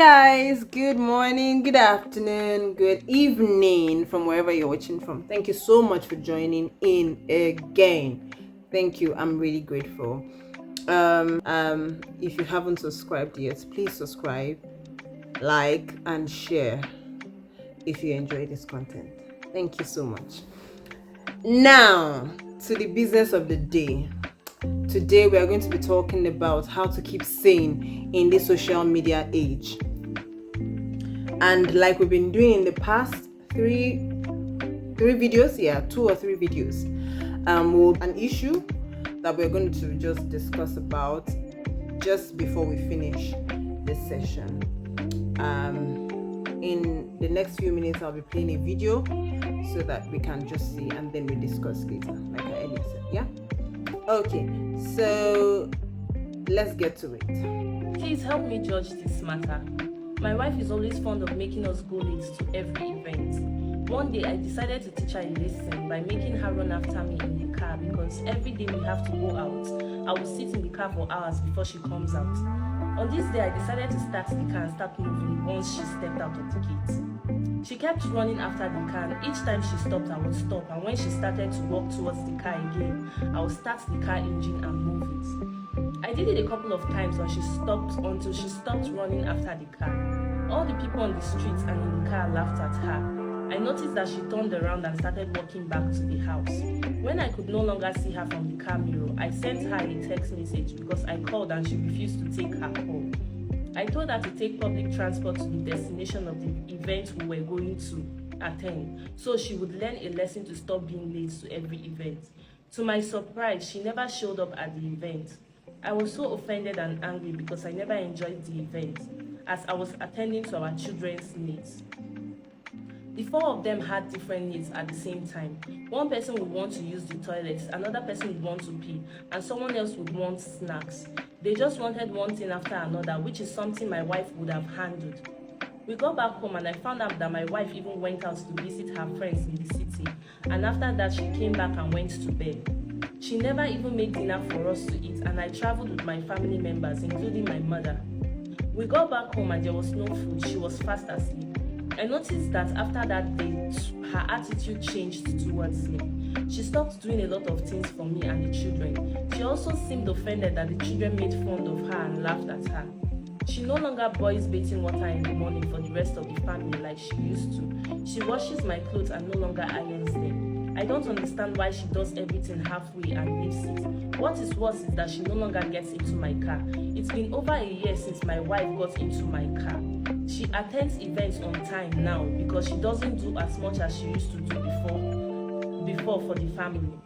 guys, good morning, good afternoon, good evening from wherever you're watching from. Thank you so much for joining in again. Thank you. I'm really grateful. If you haven't subscribed yet, please subscribe, like, and share if you enjoy this content. Thank you so much. Now to the business of the day. Today we are going to be talking about how to keep sane in this social media age. And like we've been doing in the past three videos, two or three videos, an issue that we're going to just discuss about just before we finish this session. In the next few minutes I'll be playing a video so that we can just see and then we discuss later, like I earlier said. Yeah, okay, so let's get to it. Please help me judge this matter. My wife is always fond of making us go late to every event. One day I decided to teach her a lesson by making her run after me in the car, because every day we have to go out, I will sit in the car for hours before she comes out. On this day I decided to start the car and start moving once she stepped out of the gate. She kept running after the car, and each time she stopped I would stop, and when she started to walk towards the car again, I would start the car engine and move it. I did it a couple of times until she stopped running after the car. All the people on the streets and in the car laughed at her. I noticed that she turned around and started walking back to the house. When I could no longer see her from the car mirror, I sent her a text message because I called and she refused to take her call. I told her to take public transport to the destination of the event we were going to attend, so she would learn a lesson to stop being late to every event. To my surprise, she never showed up at the event. I was so offended and angry because I never enjoyed the event, as I was attending to our children's needs. The four of them had different needs at the same time. One person would want to use the toilets, another person would want to pee, and someone else would want snacks. They just wanted one thing after another, which is something my wife would have handled. We got back home and I found out that my wife even went out to visit her friends in the city, and after that she came back and went to bed. She never even made dinner for us to eat, and I traveled with my family members, including my mother. We got back home and there was no food. She was fast asleep. I noticed that after that day, her attitude changed towards me. She stopped doing a lot of things for me and the children. She also seemed offended that the children made fun of her and laughed at her. She no longer boils bathing water in the morning for the rest of the family like she used to. She washes my clothes and no longer irons them. I don't understand why she does everything halfway and leaves it. What is worse is that she no longer gets into my car. It's been over a year since my wife got into my car. She attends events on time now because she doesn't do as much as she used to do before for the family.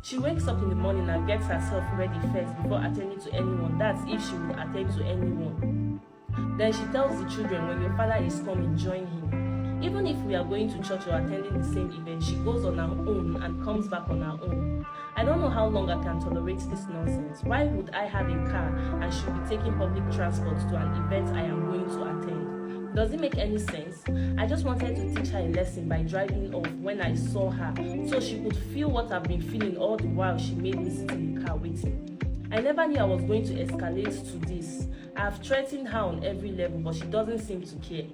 She wakes up in the morning and gets herself ready first before attending to anyone. That's if she would attend to anyone. Then she tells the children, when your father is coming, join him. Even if we are going to church or attending the same event, she goes on her own and comes back on her own. I don't know how long I can tolerate this nonsense. Why would I have a car and should be taking public transport to an event I am going to attend? Does it make any sense? I just wanted to teach her a lesson by driving off when I saw her, so she could feel what I've been feeling all the while she made me sit in the car waiting. I never knew I was going to escalate to this. I have threatened her on every level, but she doesn't seem to care.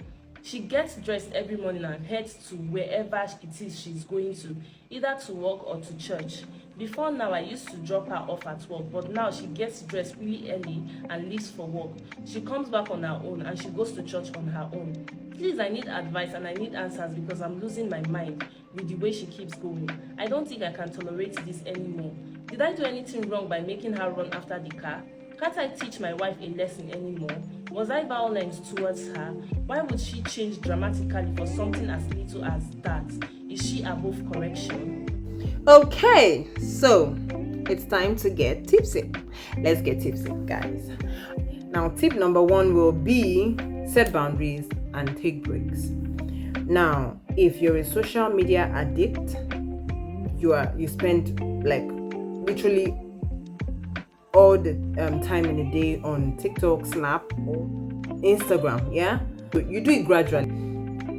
She gets dressed every morning and heads to wherever it is she's going to, either to work or to church. Before now, I used to drop her off at work, but now she gets dressed really early and leaves for work. She comes back on her own and she goes to church on her own. Please, I need advice and I need answers because I'm losing my mind with the way she keeps going. I don't think I can tolerate this anymore. Did I do anything wrong by making her run after the car? Can't I teach my wife a lesson anymore? Was I violent towards her? Why would she change dramatically for something as little as that? Is she above correction? Okay, so it's time to get tipsy. Let's get tipsy, guys. Now, tip number 1 will be set boundaries and take breaks. Now, if you're a social media addict, you spend like literally all the time in a day on TikTok, Snap, or Instagram, yeah? So you do it gradually.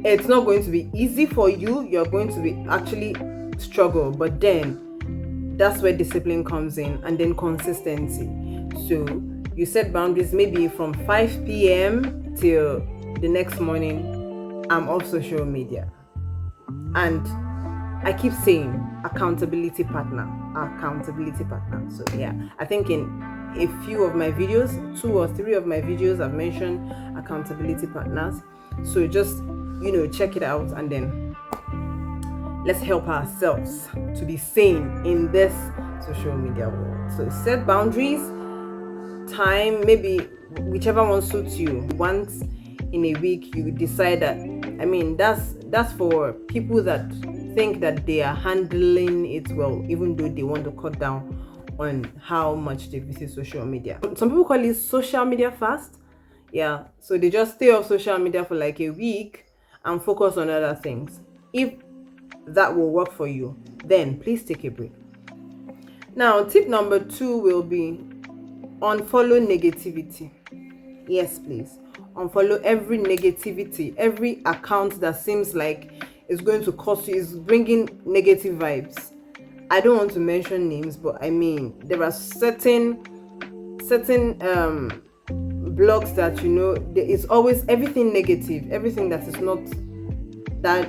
It's not going to be easy for you. You're going to be actually struggle, but then that's where discipline comes in, and then consistency. So you set boundaries maybe from 5 p.m. till the next morning I'm off social media. And I keep saying accountability partner. So yeah, I think in a few of my videos, 2 or 3 of my videos, I've mentioned accountability partners. So just check it out, and then let's help ourselves to be sane in this social media world. So set boundaries, time, maybe whichever one suits you. Once in a week you decide that, I mean, that's for people that think that they are handling it well, even though they want to cut down on how much they visit social media. Some people call it social media fast. Yeah, so they just stay off social media for like a week and focus on other things. If that will work for you, then please take a break. Now, tip number 2 will be unfollow negativity. Yes, please. Unfollow every negativity, every account that seems like it's going to cost you, is bringing negative vibes. I don't want to mention names, but I mean, there are certain blogs that it's always everything negative, everything that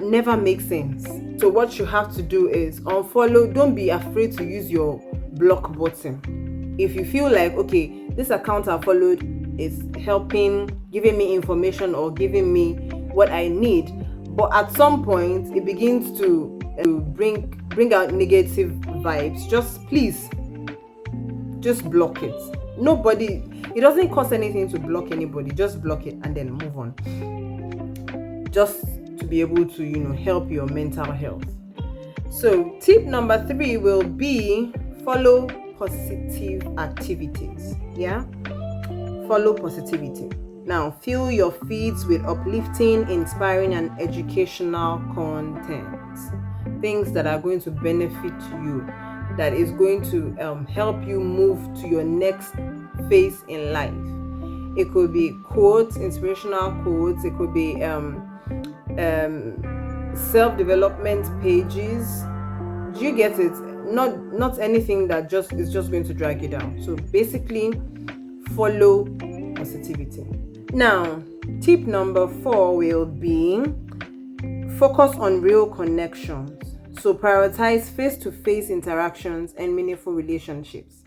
never makes sense. So what you have to do is unfollow. Don't be afraid to use your block button. If you feel like, okay, this account I followed is helping, giving me information or giving me what I need, but at some point it begins to bring out negative vibes, just block it. It doesn't cost anything to block anybody. Just block it and then move on, just to be able to help your mental health. So tip number 3 will be follow positive activities. Yeah, follow positivity. Now, fill your feeds with uplifting, inspiring, and educational content. Things that are going to benefit you, that is going to help you move to your next phase in life. It could be quotes, inspirational quotes. It could be self-development pages. Do you get it? Not anything that is just going to drag you down. So basically, follow positivity. Now, tip number 4 will be focus on real connections. So prioritize face-to-face interactions and meaningful relationships.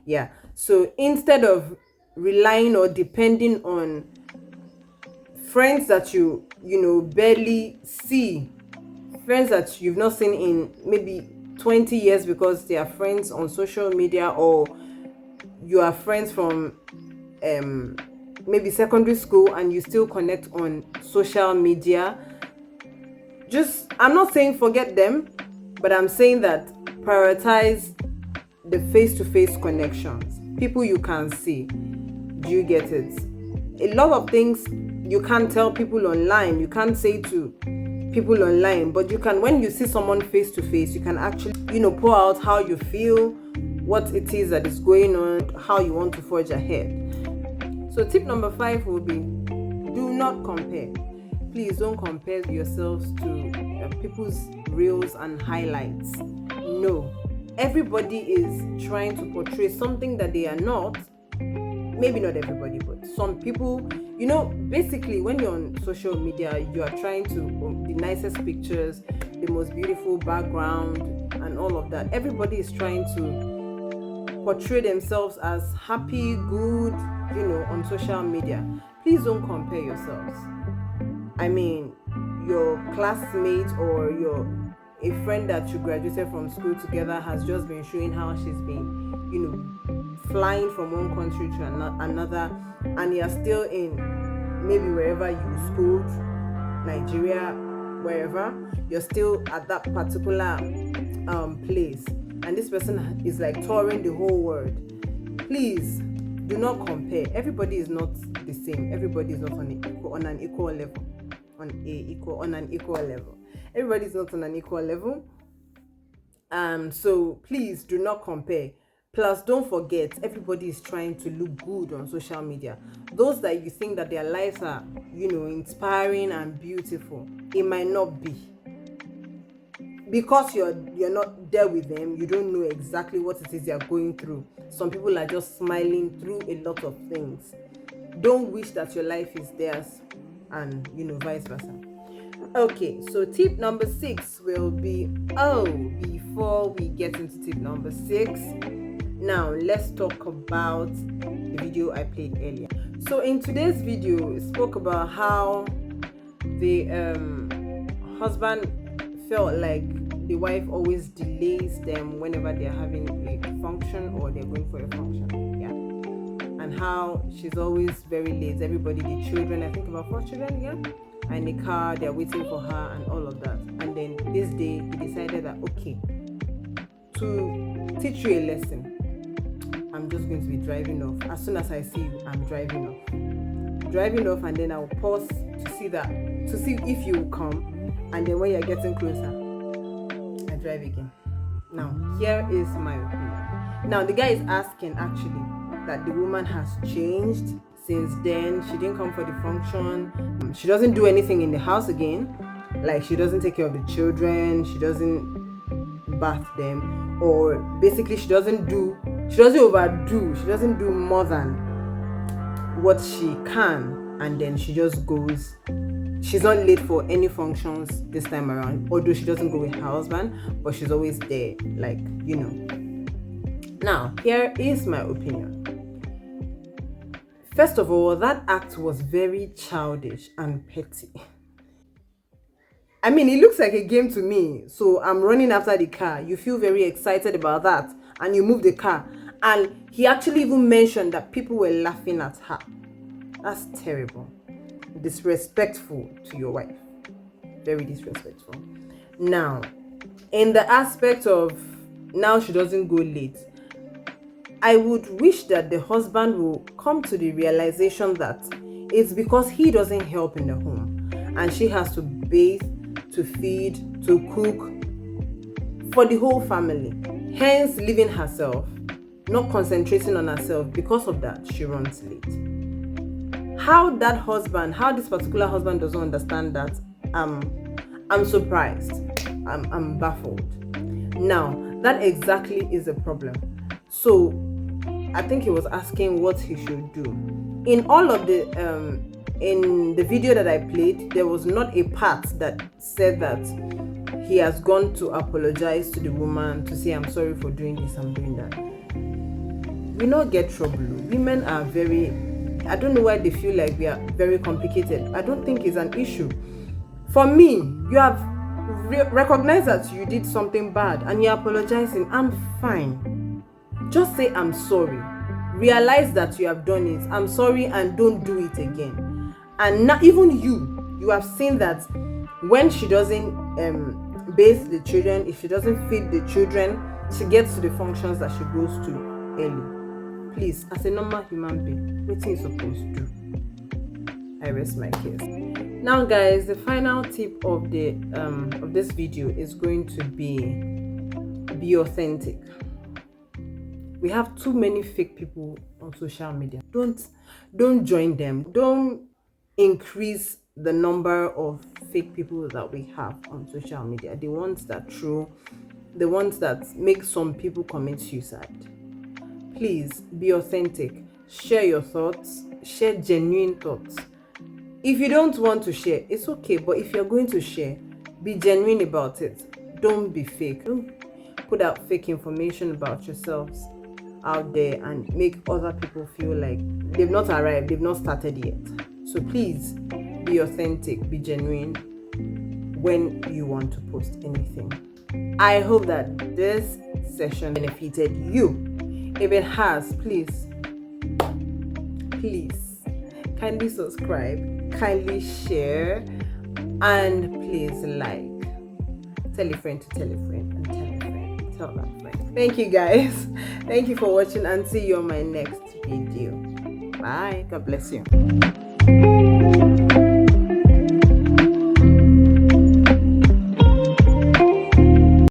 Yeah. So instead of relying or depending on friends that you barely see, friends that you've not seen in maybe 20 years because they are friends on social media, or you are friends from maybe secondary school and you still connect on social media. I'm not saying forget them, but I'm saying that prioritize the face-to-face connections, people you can see. Do you get it? A lot of things you can't tell people online, you can't say to people online, but you can, when you see someone face-to-face, you can actually pour out how you feel, what it is that is going on, how you want to forge ahead. So tip number 5 will be do not compare. Please don't compare yourselves to people's reels and highlights. No, everybody is trying to portray something that they are not. Maybe not everybody, but some people. Basically, when you're on social media, you are trying to the nicest pictures, the most beautiful background, and all of that. Everybody is trying to portray themselves as happy, good, on social media. Please don't compare yourselves. I mean, your classmate or a friend that you graduated from school together has just been showing how she's been, flying from one country to another, and you're still in maybe wherever you schooled, Nigeria, wherever, you're still at that particular place, and this person is like touring the whole world. Please do not compare. Everybody is not the same. Everybody is not on an equal level. Everybody is not on an equal level. So please do not compare. Plus, don't forget, everybody is trying to look good on social media. Those that you think that their lives are, inspiring and beautiful, it might not be. Because you're not there with them, you don't know exactly what it is they're going through. Some people are just smiling through a lot of things. Don't wish that your life is theirs and vice versa. Okay, so tip number 6 will be, before we get into tip number 6, now let's talk about the video I played earlier. So in today's video, it spoke about how the husband felt like the wife always delays them whenever they're having a function or they're going for a function. Yeah. And how she's always very late. Everybody, the children, I think about 4 children, yeah, are in the car, they're waiting for her and all of that. And then this day he decided that, okay, to teach you a lesson, I'm just going to be driving off. As soon as I see you, I'm driving off, and then I'll pause to see if you will come, and then when you're getting closer, I drive again. Now here is my opinion. Now the guy is asking actually that the woman has changed since then. She didn't come for the function. She doesn't do anything in the house again. Like, she doesn't take care of the children. She doesn't bath them, or basically she doesn't overdo. She doesn't do more than what she can, and then she just goes. She's not late for any functions this time around, although she doesn't go with her husband, but she's always there, like, Now, here is my opinion. First of all, that act was very childish and petty. I mean, it looks like a game to me. So I'm running after the car. You feel very excited about that, and you move the car. And he actually even mentioned that people were laughing at her. That's terrible. Disrespectful to your wife. Very disrespectful. Now, in the aspect of now she doesn't go late, I would wish that the husband will come to the realization that it's because he doesn't help in the home, and she has to bathe, to feed, to cook for the whole family. Hence, leaving herself, not concentrating on herself. Because of that, she runs late. How this particular husband doesn't understand that, I'm surprised. I'm baffled. Now, that exactly is the problem. So, I think he was asking what he should do. In all of the in the video that I played, there was not a part that said that he has gone to apologize to the woman, to say, I'm sorry for doing this, I'm doing that. We not get trouble. Women are very, I don't know why they feel like we are very complicated. I don't think it's an issue. For me, you have recognized that you did something bad and you're apologizing. I'm fine. Just say, I'm sorry. Realize that you have done it. I'm sorry, and don't do it again. And now, even you have seen that when she doesn't bathe the children, if she doesn't feed the children, she gets to the functions that she goes to early. Please, as a normal human being, what are you supposed to do? I rest my case. Now, guys, the final tip of this video is going to be authentic. We have too many fake people on social media. Don't join them. Don't increase the number of fake people that we have on social media. The ones that troll, the ones that make some people commit suicide. Please be authentic. Share your thoughts. Share genuine thoughts. If you don't want to share, it's okay. But if you're going to share, be genuine about it. Don't be fake. Don't put out fake information about yourselves out there and make other people feel like they've not arrived, they've not started yet. So please be authentic, be genuine when you want to post anything. I hope that this session benefited you. If it has, please kindly subscribe, kindly share, and please like. Tell a friend to tell a friend, and tell a friend, tell that friend. Thank you, guys. Thank you for watching, and see you on my next video. Bye. God bless you.